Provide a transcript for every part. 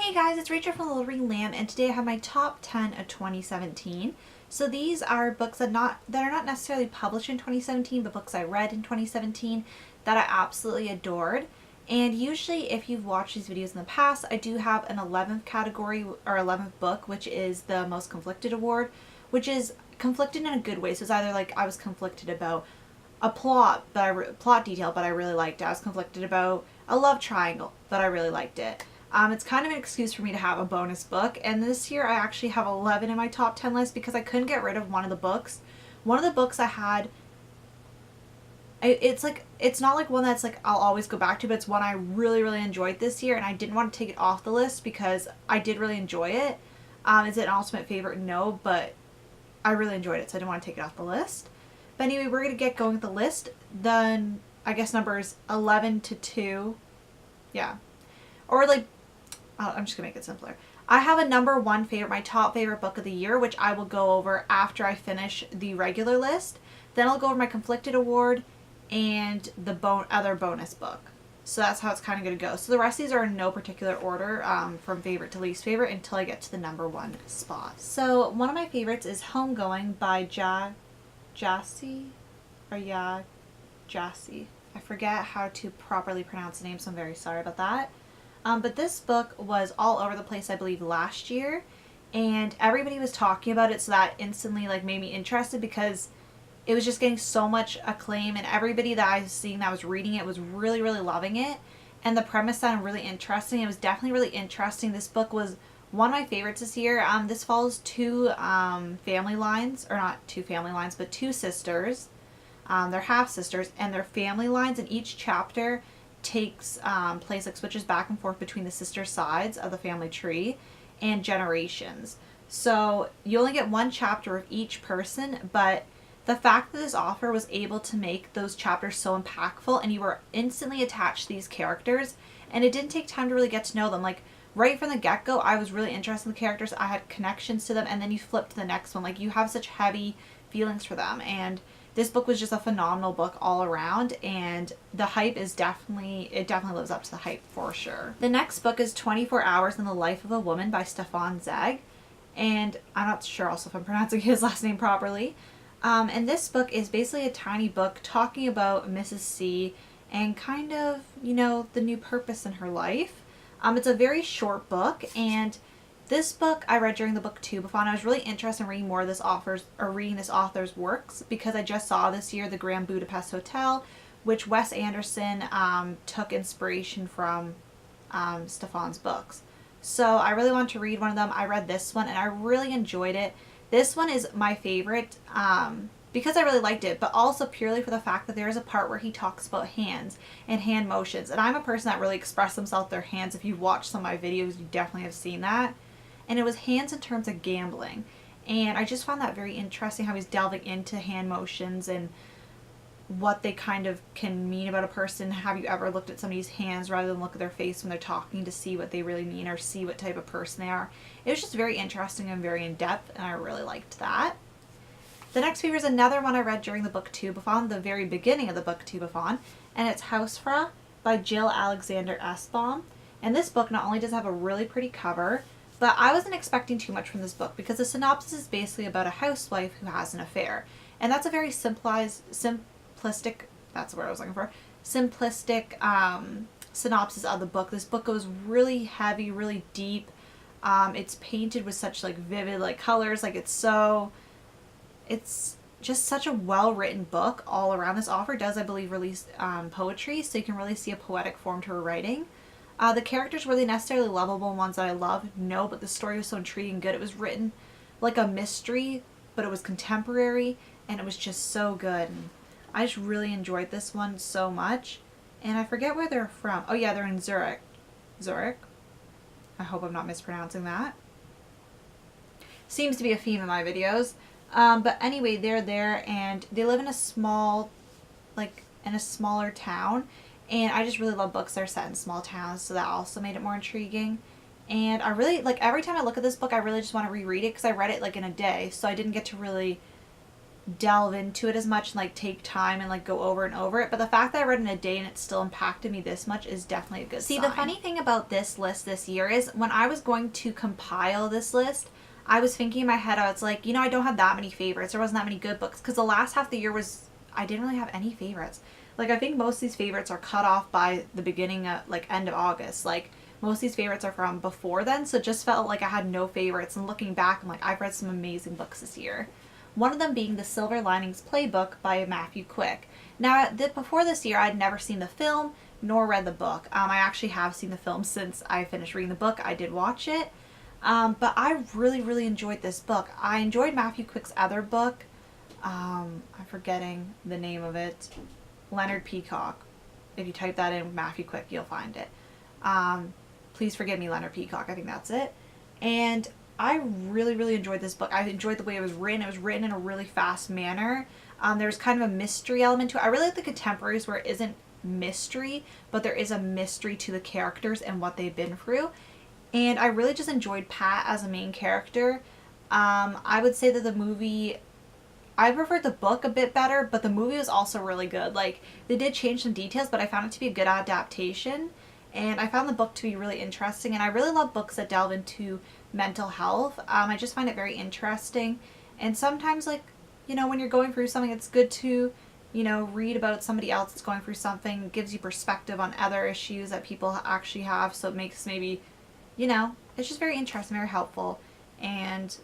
Hey guys, it's Rachel from Little Ring Lamb, and today I have my top 10 of 2017. So these are books that are not necessarily published in 2017, but books I read in 2017 that I absolutely adored. And usually if you've watched these videos in the past, I do have an 11th category or 11th book, which is the Most Conflicted Award, which is conflicted in a good way. So it's either like I was conflicted about a plot detail, but I really liked it. I was conflicted about a love triangle, but I really liked it. It's kind of an excuse for me to have a bonus book, and this year I actually have 11 in my top 10 list because I couldn't get rid of one of the books. One of the books I had, it's not like one that's like I'll always go back to, but it's one I really enjoyed this year, and I didn't want to take it off the list because I did really enjoy it. Is it an ultimate favorite? No, but I really enjoyed it, so I didn't want to take it off the list. But anyway, we're going to get going with the list. Then I guess numbers 11 to 2. Yeah. Or like, I'm just going to make it simpler. I have a number one favorite, my top favorite book of the year, which I will go over after I finish the regular list. Then I'll go over my conflicted award and the other bonus book. So that's how it's kind of going to go. So the rest of these are in no particular order, from favorite to least favorite, until I get to the number one spot. So one of my favorites is Homegoing by Jassy. I forget how to properly pronounce the name, so I'm very sorry about that. But this book was all over the place, I believe, last year, and everybody was talking about it, so that instantly like made me interested because it was just getting so much acclaim, and everybody that I was seeing that was reading it was really loving it, and the premise sounded really interesting. It was definitely really interesting. This book was one of my favorites this year. This follows two family lines, or not two family lines, but two sisters. They're half sisters, and their family lines, and each chapter takes place, like switches back and forth between the sister sides of the family tree and generations. So you only get one chapter of each person, but the fact that this author was able to make those chapters so impactful and you were instantly attached to these characters, and it didn't take time to really get to know them. Like right from the get-go, I was really interested in the characters. I had connections to them, and then you flip to the next one. Like you have such heavy feelings for them, and this book was just a phenomenal book all around, and the hype is definitely lives up to the hype for sure. The next book is 24 Hours in the Life of a Woman by Stefan Zweig, and I'm not sure also if I'm pronouncing his last name properly. And this book is basically a tiny book talking about Mrs. C and kind of, you know, the new purpose in her life. It's a very short book, and this book I read during the booktubeathon. I was really interested in reading more of this author's works because I just saw this year The Grand Budapest Hotel, which Wes Anderson took inspiration from Stefan's books. So I really wanted to read one of them. I read this one and I really enjoyed it. This one is my favorite because I really liked it, but also purely for the fact that there is a part where he talks about hands and hand motions. And I'm a person that really expresses themselves with their hands. If you've watched some of my videos, you definitely have seen that. And it was hands in terms of gambling. And I just found that very interesting, how he's delving into hand motions and what they kind of can mean about a person. Have you ever looked at somebody's hands rather than look at their face when they're talking to see what they really mean or see what type of person they are? It was just very interesting and very in-depth, and I really liked that. The next paper is another one I read during the booktubeathon, the very beginning of the booktubeathon, and it's Hausfrau by Jill Alexander Essbaum. And this book not only does it have a really pretty cover, but I wasn't expecting too much from this book because the synopsis is basically about a housewife who has an affair. And that's a very simplistic, that's the word I was looking for, simplistic synopsis of the book. This book goes really heavy, really deep. It's painted with such like vivid like colors. Like it's just such a well-written book all around. This author does, I believe, release poetry, so you can really see a poetic form to her writing. The characters were they necessarily lovable ones that I love? No, but the story was so intriguing and good. It was written like a mystery, but it was contemporary, and it was just so good. And I just really enjoyed this one so much. And I forget where they're from. Oh yeah, they're in Zurich. Zurich? I hope I'm not mispronouncing that. Seems to be a theme in my videos. But anyway, they're there, and they live in a smaller town. And I just really love books that are set in small towns, so that also made it more intriguing. And I really, like, every time I look at this book, I really just want to reread it because I read it, like, in a day. So I didn't get to really delve into it as much and like take time and like go over and over it, but the fact that I read in a day and it still impacted me this much is definitely a good sign. The funny thing about this list this year is when I was going to compile this list, I was thinking in my head, I was like, you know, I don't have that many favorites. There wasn't that many good books because the last half of the year was, I didn't really have any favorites. Like, I think most of these favorites are cut off by the beginning of, like, end of August. Like, most of these favorites are from before then, so it just felt like I had no favorites. And looking back, I'm like, I've read some amazing books this year. One of them being The Silver Linings Playbook by Matthew Quick. Now, before this year, I'd never seen the film nor read the book. I actually have seen the film since I finished reading the book. I did watch it. But I really, really enjoyed this book. I enjoyed Matthew Quick's other book. I'm forgetting the name of it. Leonard Peacock. If you type that in Matthew Quick, you'll find it. Please forgive me, Leonard Peacock. I think that's it. And I really, really enjoyed this book. I enjoyed the way it was written. It was written in a really fast manner. There's kind of a mystery element to it. I really like the contemporaries where it isn't mystery, but there is a mystery to the characters and what they've been through. And I really just enjoyed Pat as a main character. I would say that the movie, I preferred the book a bit better, but the movie was also really good. Like, they did change some details, but I found it to be a good adaptation. And I found the book to be really interesting. And I really love books that delve into mental health. I just find it very interesting. And sometimes, like, you know, when you're going through something, it's good to, you know, read about somebody else that's going through something. Gives you perspective on other issues that people actually have. So it makes maybe, you know, it's just very interesting, very helpful. And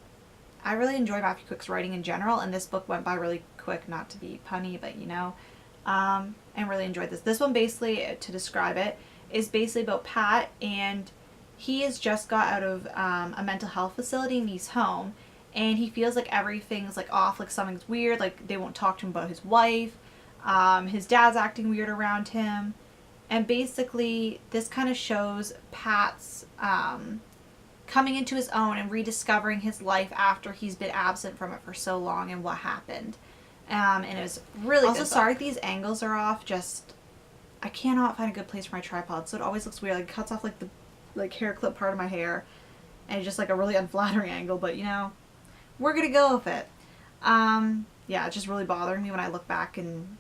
I really enjoy Matthew Quick's writing in general, and this book went by really quick, not to be punny, but you know, and really enjoyed this. This one basically, to describe it, is basically about Pat, and he has just got out of a mental health facility and he's home, and he feels like everything's like off, like something's weird, like they won't talk to him about his wife, his dad's acting weird around him, and basically this kind of shows Pat's coming into his own and rediscovering his life after he's been absent from it for so long and what happened. And it was really also good. Sorry if these angles are off, just I cannot find a good place for my tripod, so it always looks weird. Like, it cuts off like the hair clip part of my hair, and it's just like a really unflattering angle, but you know, we're gonna go with it. Yeah, it's just really bothering me when I look back and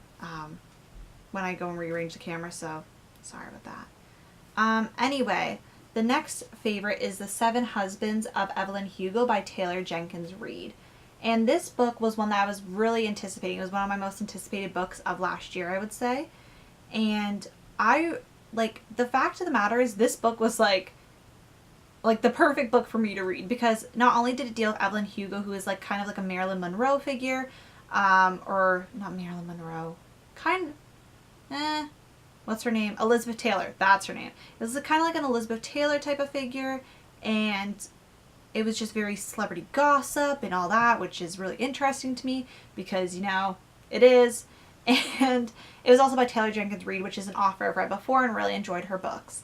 when I go and rearrange the camera, so sorry about that. Anyway, the next favorite is The Seven Husbands of Evelyn Hugo by Taylor Jenkins Reid. And this book was one that I was really anticipating. It was one of my most anticipated books of last year, I would say. And I, like, the fact of the matter is this book was like the perfect book for me to read, because not only did it deal with Evelyn Hugo, who is like kind of like a Marilyn Monroe figure, or not Marilyn Monroe, what's her name? Elizabeth Taylor. That's her name. It was kind of like an Elizabeth Taylor type of figure, and it was just very celebrity gossip and all that, which is really interesting to me because, you know, it is. And it was also by Taylor Jenkins Reid, which is an author I've read before and really enjoyed her books.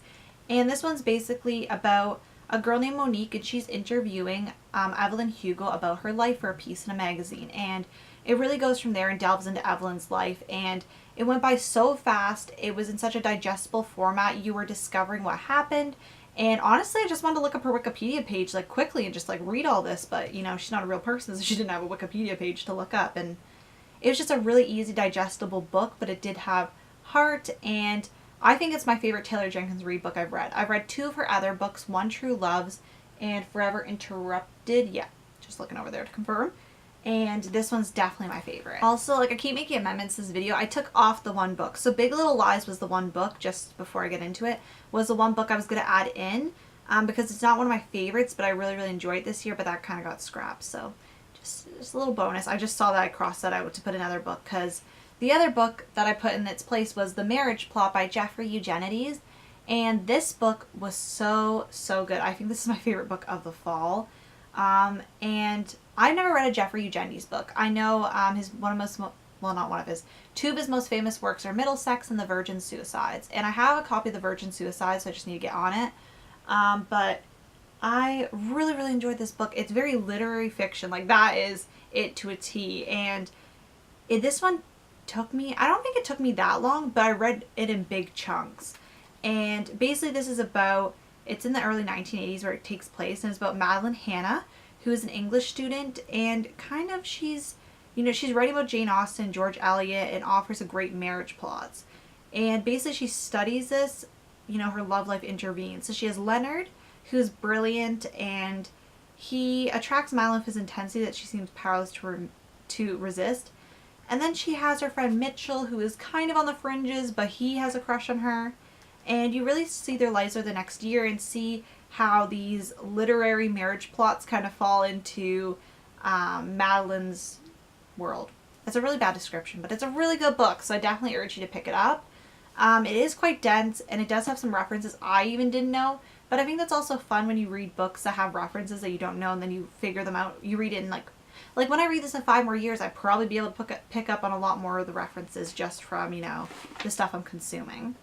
And this one's basically about a girl named Monique, and she's interviewing Evelyn Hugo about her life for a piece in a magazine. And it really goes from there and delves into Evelyn's life, and it went by so fast. It was in such a digestible format. You were discovering what happened, and honestly, I just wanted to look up her Wikipedia page like quickly and just like read all this, but you know, she's not a real person, so she didn't have a Wikipedia page to look up, and it was just a really easy, digestible book, but it did have heart, and I think it's my favorite Taylor Jenkins Reid book I've read. I've read two of her other books, One True Loves and Forever Interrupted. Yeah, just looking over there to confirm. And this one's definitely my favorite. Also, like, I keep making amendments to this video. I took off the one book. So Big Little Lies was the one book, just before I get into it, was the one book I was going to add in, because it's not one of my favorites, but I really, really enjoyed it this year, but that kind of got scrapped. So just a little bonus. I just saw that I crossed that out to put another book, because the other book that I put in its place was The Marriage Plot by Jeffrey Eugenides, and this book was so, so good. I think this is my favorite book of the fall. And I've never read a Jeffrey Eugenides book. I know two of his most famous works are Middlesex and The Virgin Suicides, and I have a copy of The Virgin Suicides, so I just need to get on it. But I really, really enjoyed this book. It's very literary fiction, like that is it to a T, and this one took me, I don't think it took me that long, but I read it in big chunks. And basically this is about, it's in the early 1980s where it takes place, and it's about Madeline Hannah, who is an English student, and kind of she's, you know, she's writing about Jane Austen, George Eliot, and offers a great marriage plots. And basically she studies this, you know, her love life intervenes. So she has Leonard, who's brilliant, and he attracts Madeline with his intensity that she seems powerless to resist. And then she has her friend Mitchell, who is kind of on the fringes, but he has a crush on her. And you really see their lives over the next year and see how these literary marriage plots kind of fall into Madeline's world. It's a really bad description, but it's a really good book, so I definitely urge you to pick it up. It is quite dense, and it does have some references I even didn't know, but I think that's also fun when you read books that have references that you don't know, and then you figure them out. You read it in like when I read this in 5 more years, I'd probably be able to pick up on a lot more of the references just from, you know, the stuff I'm consuming.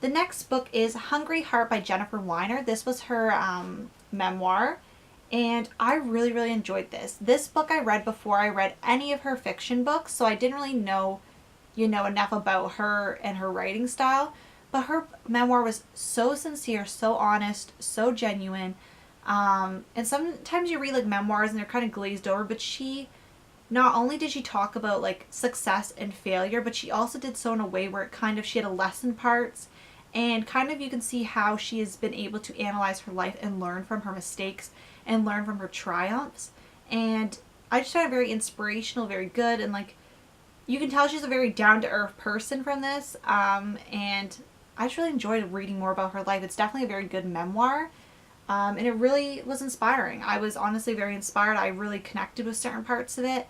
The next book is Hungry Heart by Jennifer Weiner. This was her memoir, and I really, really enjoyed this. This book I read before I read any of her fiction books, so I didn't really know, you know, enough about her and her writing style, but her memoir was so sincere, so honest, so genuine. And sometimes you read like memoirs and they're kind of glazed over, but not only did she talk about like success and failure, but she also did so in a way where she had a lesson parts, and kind of you can see how she has been able to analyze her life and learn from her mistakes and learn from her triumphs. And I just found it very inspirational, very good, and like you can tell she's a very down-to-earth person from this. And I just really enjoyed reading more about her life. It's definitely a very good memoir. And it really was inspiring. I was honestly very inspired. I really connected with certain parts of it.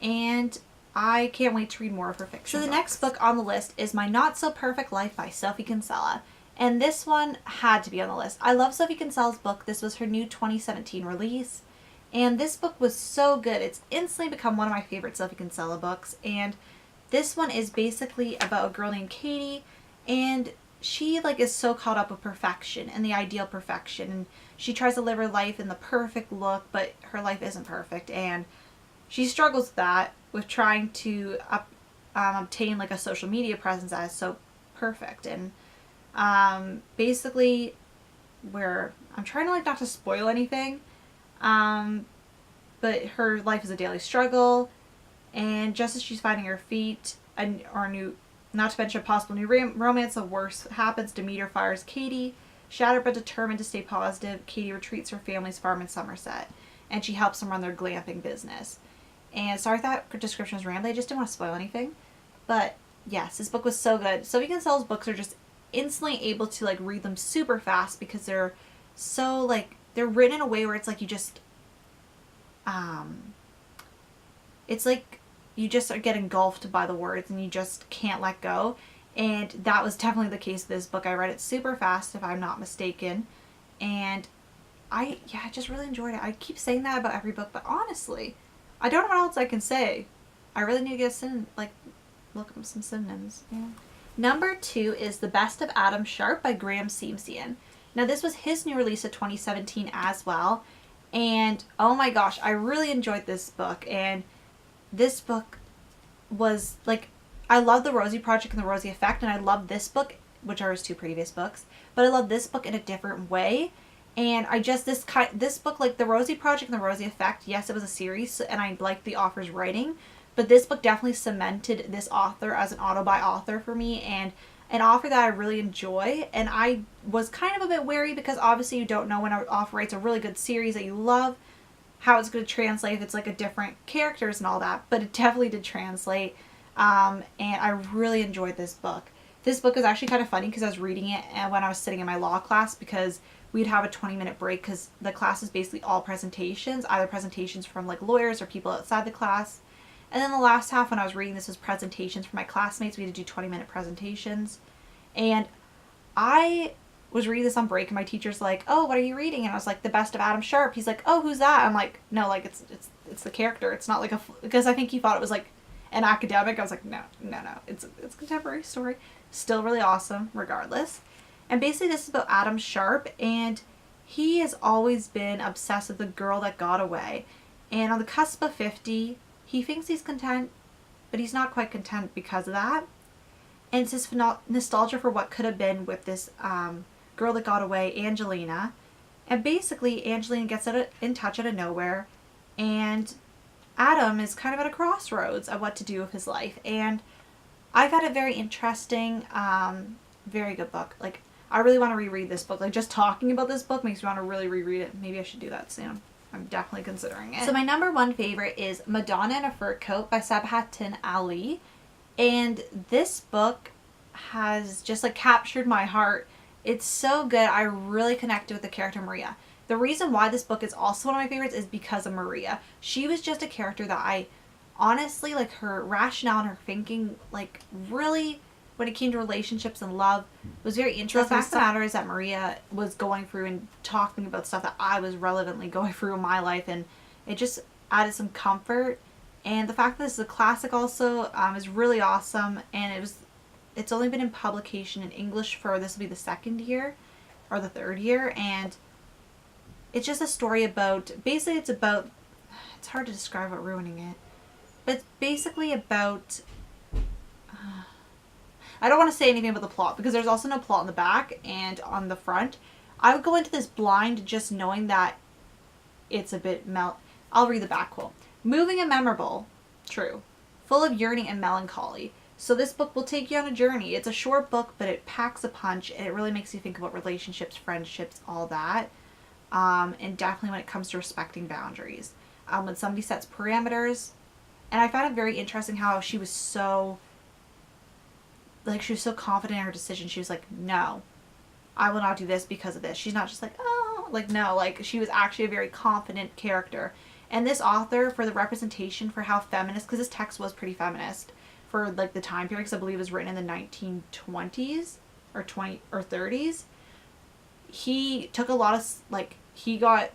And I can't wait to read more of her fiction. So the next book on the list is My Not So Perfect Life by Sophie Kinsella. And this one had to be on the list. I love Sophie Kinsella's book. This was her new 2017 release. And this book was so good. It's instantly become one of my favorite Sophie Kinsella books. And this one is basically about a girl named Katie. And she like is so caught up with perfection and the ideal perfection. And she tries to live her life in the perfect look, but her life isn't perfect. And she struggles with that, with trying to obtain like a social media presence that is so perfect. And basically where I'm trying to like not to spoil anything, but her life is a daily struggle, and just as she's finding her feet not to mention a possible new romance, the worst happens. Demeter fires Katie. Shattered but determined to stay positive, Katie retreats to her family's farm in Somerset, and she helps them run their glamping business. And sorry if that description was rambling, I just didn't want to spoil anything. But yes, this book was so good. Sophie Kinsella's books are just instantly able to like read them super fast because they're so like, they're written in a way where it's like you just, it's like you just get engulfed by the words and you just can't let go. And that was definitely the case with this book. I read it super fast, if I'm not mistaken. And I just really enjoyed it. I keep saying that about every book, but honestly, I don't know what else I can say. I really need to get look up some synonyms. Yeah. Number 2 is The Best of Adam Sharpe by Graham Seamsian. Now this was his new release of 2017 as well. And oh my gosh, I really enjoyed this book. And this book was like, I love The Rosie Project and The Rosie Effect, and I love this book, which are his 2 previous books, but I love this book in a different way. And this book, like The Rosie Project and The Rosie Effect, yes, it was a series, and I liked the author's writing, but this book definitely cemented this author as an auto-buy author for me, and an author that I really enjoy. And I was kind of a bit wary because obviously you don't know when an author writes a really good series that you love, how it's going to translate if it's like a different characters and all that, but it definitely did translate. And I really enjoyed this book. This book is actually kind of funny because I was reading it when I was sitting in my law class, because we'd have a 20-minute break because the class is basically all presentations, either presentations from like lawyers or people outside the class. And then the last half when I was reading this was presentations for my classmates. We had to do 20-minute presentations. And I was reading this on break and my teacher's like, "Oh, what are you reading?" And I was like, "The Best of Adam Sharpe." He's like, "Oh, who's that?" I'm like, "No, like it's the character. It's not like because I think he thought it was like an academic." I was like, no, it's a contemporary story. Still really awesome regardless. And basically this is about Adam Sharpe, and he has always been obsessed with the girl that got away. And on the cusp of 50, he thinks he's content, but he's not quite content because of that. And it's his nostalgia for what could have been with this girl that got away, Angelina. And basically Angelina gets in touch out of nowhere, and Adam is kind of at a crossroads of what to do with his life, and I found it very interesting. Very good book. Like, I really want to reread this book. Like, just talking about this book makes me want to really reread it. Maybe I should do that soon. I'm definitely considering it. So my number one favorite is Madonna in a Fur Coat by Sabahattin Ali. And this book has just like captured my heart. It's so good. I really connected with the character Maria. The reason why this book is also one of my favorites is because of Maria. She was just a character that I honestly, like, her rationale and her thinking, like, really, when it came to relationships and love, was very interesting. The fact of the matter is that Maria was going through and talking about stuff that I was relevantly going through in my life, and it just added some comfort. And the fact that this is a classic also is really awesome, and it's only been in publication in English for, this will be the second year, or the third year, and it's just a story about, basically it's hard to describe without ruining it, but it's basically about, I don't want to say anything about the plot because there's also no plot in the back and on the front. I would go into this blind just knowing that it's a bit I'll read the back quote. Moving and memorable, true, full of yearning and melancholy. So this book will take you on a journey. It's a short book, but it packs a punch, and it really makes you think about relationships, friendships, all that. And definitely when it comes to respecting boundaries. When somebody sets parameters. And I found it very interesting how she was so confident in her decision. She was like, no, I will not do this because of this. She's not just like, oh, like, no, like, she was actually a very confident character. And this author, for the representation, for how feminist, because this text was pretty feminist for, like, the time period, because I believe it was written in the 1920s or 30s. He took a lot of, like, he got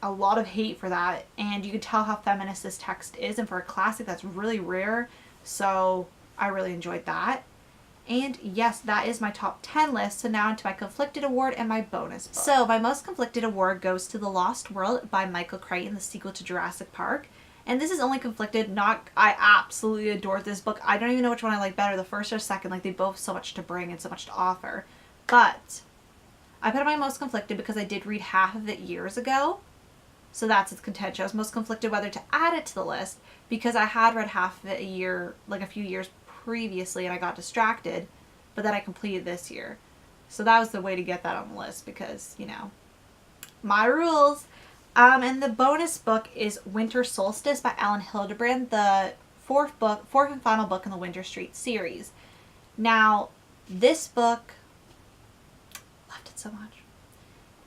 a lot of hate for that, and you could tell how feminist this text is, and for a classic, that's really rare, so I really enjoyed that. And yes, that is my top 10 list. So now into my conflicted award and my bonus book. So my most conflicted award goes to The Lost World by Michael Crichton, the sequel to Jurassic Park. And this is only conflicted, I absolutely adored this book. I don't even know which one I like better, the first or second. Like, they both have so much to bring and so much to offer. But I put it my most conflicted because I did read half of it years ago. So that's its contention. I was most conflicted whether to add it to the list because I had read half of it a few years previously, and I got distracted, but then I completed this year. So that was the way to get that on the list because, you know, my rules. And the bonus book is Winter Solstice by Ellen Hildebrand, the fourth and final book in the Winter Street series. Now, this book, loved it so much.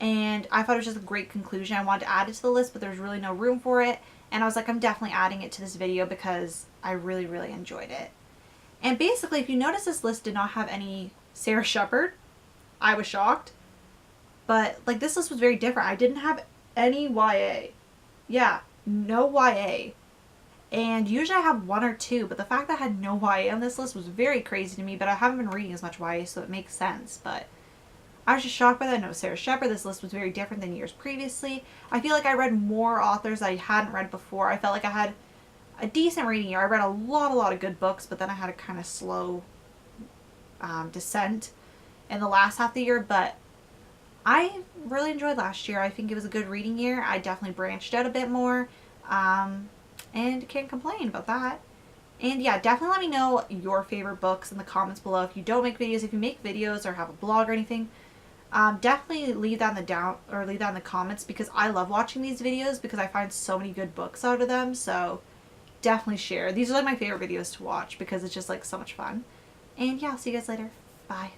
And I thought it was just a great conclusion. I wanted to add it to the list, but there's really no room for it. And I was like, I'm definitely adding it to this video because I really, really enjoyed it. And basically, if you notice, this list did not have any Sarah Shepard. I was shocked. But, like, this list was very different. I didn't have any YA. Yeah, no YA. And usually I have one or two, but the fact that I had no YA on this list was very crazy to me, but I haven't been reading as much YA, so it makes sense. But I was just shocked by that. No Sarah Shepard. This list was very different than years previously. I feel like I read more authors I hadn't read before. I felt like I had a decent reading year. I read a lot of good books, but then I had a kind of slow descent in the last half of the year, but I really enjoyed last year. I think it was a good reading year. I definitely branched out a bit more, and can't complain about that. And yeah, definitely let me know your favorite books in the comments below. If you don't make videos, if you make videos or have a blog or anything, definitely leave that in the comments because I love watching these videos because I find so many good books out of them. So definitely share. These are like my favorite videos to watch because it's just like so much fun. And yeah, I'll see you guys later. Bye.